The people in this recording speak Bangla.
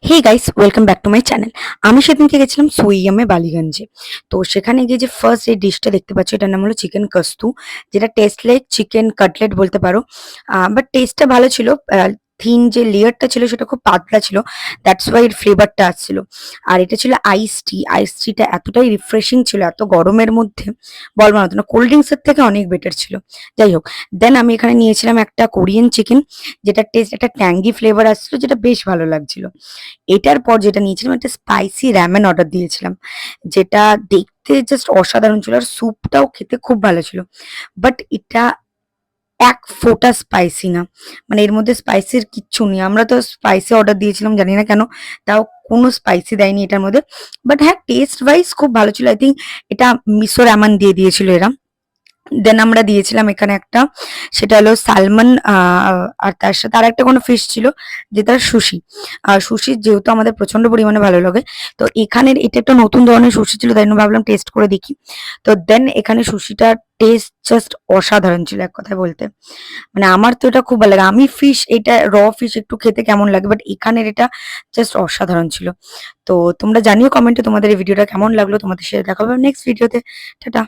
Hey guys, welcome back to my channel. আমি সেদিনকে গেছিলাম সুইয়ামে বালিগঞ্জে। তো সেখানে গিয়ে যে ফার্স্ট যে ডিশটা দেখতে পাচ্ছ এটার নাম হলো চিকেন কাস্তু, যেটা টেস্ট লাইক চিকেন কাটলেট বলতে পারো। বাট টেস্টটা ভালো ছিল। থিন যে লেয়ারটা ছিল সেটা খুব পাতলা ছিল, দ্যাটস ওয়াই এর ফ্লেভারটা আসছিল। আর এটা ছিল আইস টি। আইস টিটা এতটাই রিফ্রেশিং ছিল এত গরমের মধ্যে, বলবার মতো না। কোল্ড ড্রিঙ্কসের থেকে অনেক বেটার ছিল। যাই হোক, দেন আমি এখানে নিয়েছিলাম একটা কোরিয়ান চিকেন, যেটা টেস্ট একটা ট্যাঙ্গি ফ্লেভার আসছিল, যেটা বেশ ভালো লাগছিল। এটার পর যেটা নিয়েছিলাম একটা স্পাইসি র‍্যামেন অর্ডার দিয়েছিলাম, যেটা দেখতে জাস্ট অসাধারণ ছিল, আর স্যুপটাও খেতে খুব ভালো ছিল। বাট এটা এক ফোঁটা স্পাইসি না, মানে এর মধ্যে স্পাইসির কিচ্ছু নেই। আমরা তো স্পাইসি অর্ডার দিয়েছিলাম, জানি না কেন তাও কোনো স্পাইসি দেয়নি এটার মধ্যে। বাট হ্যাঁ, টেস্ট ওয়াইজ খুব ভালো ছিল। আই থিঙ্ক এটা মিশো র‍্যামেন দিয়ে দিয়েছিল এরা। দেন আমরা দিয়েছিলাম এখানে একটা, সেটা হলো সালমন, আর তার সাথে আর একটা কোনো ফিশ ছিল, যেটা সুশি। সুশি যেহেতু আমাদের প্রচন্ড পরিমাণে ভালো লাগে, তো এখানের এটা একটা নতুন ধরনের সুশি ছিল, তাই জন্য ভাবলাম টেস্ট করে দেখি। তো দেন এখানে সুশিটার টেস্ট জাস্ট অসাধারণ ছিল এক কথায় বলতে। মানে আমার তো এটা খুব ভালো লাগে। আমি ফিশ, এটা ফিশ একটু খেতে কেমন লাগে, বাট এখানের এটা জাস্ট অসাধারণ ছিল। তো তোমরা জানিও কমেন্টে তোমাদের এই ভিডিওটা কেমন লাগলো। তোমাদের সাথে দেখা হবে নেক্সট ভিডিওতে। টাটা।